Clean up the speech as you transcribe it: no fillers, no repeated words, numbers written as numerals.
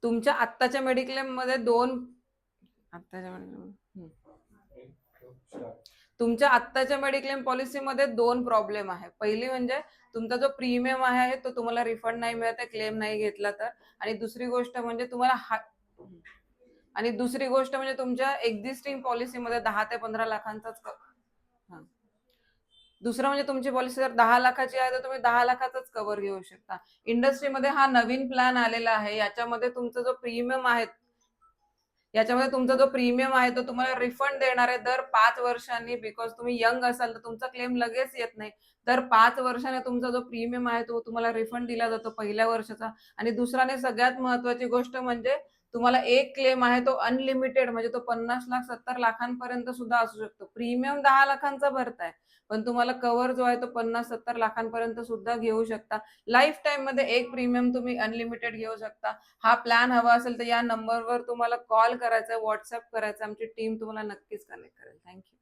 तुमच्या आत्ताच्या मेडिक्लेम मध्ये आत्ताच्या मेडिक्लेम तुमच्या आत्ताच्या मेडिक्लेम पॉलिसीमध्ये 2 प्रॉब्लेम आहे. पहिली म्हणजे तुमचा जो प्रीमियम आहे तो तुम्हाला रिफंड नाही मिळत आहे क्लेम नाही घेतला तर. आणि दुसरी गोष्ट म्हणजे तुमच्या एक्झिस्टिंग पॉलिसीमध्ये 10 ते 15 लाखांचाच दुसरं म्हणजे तुमची पॉलिसी जर 10 लाखाची आहे तर तुम्ही 10 लाखाचाच कव्हर घेऊ शकता. इंडस्ट्रीमध्ये हा नवीन प्लॅन आलेला आहे. याच्यामध्ये तुमचा जो प्रीमियम आहे तो तुम्हाला रिफंड देणार आहे दर 5 वर्षांनी. बिकॉज तुम्ही यंग असाल तर तुमचा क्लेम लगेच येत नाही. दर 5 वर्षाने तुमचा जो प्रीमियम आहे तो तुम्हाला रिफंड दिला जातो पहिल्या वर्षाचा. आणि दुसऱ्याने सगळ्यात महत्वाची गोष्ट म्हणजे तुम्हाला एक क्लेम आहे तो अनलिमिटेड, म्हणजे तो 50 लाख 70 लाखांपर्यंत सुद्धा असू शकतो. प्रीमियम 10 लाखांचा भरताय पण तुम्हाला कव्हर जो आहे तो 50-70 लाखांपर्यंत सुद्धा घेऊ शकता. लाईफ टाइम मध्ये एक प्रीमियम तुम्ही अनलिमिटेड घेऊ शकता. हा प्लॅन हवा असेल तर या नंबरवर तुम्हाला कॉल करायचा, व्हॉट्सअप करायचा, आमची टीम तुम्हाला नक्कीच कनेक्ट करेल. थँक्यू.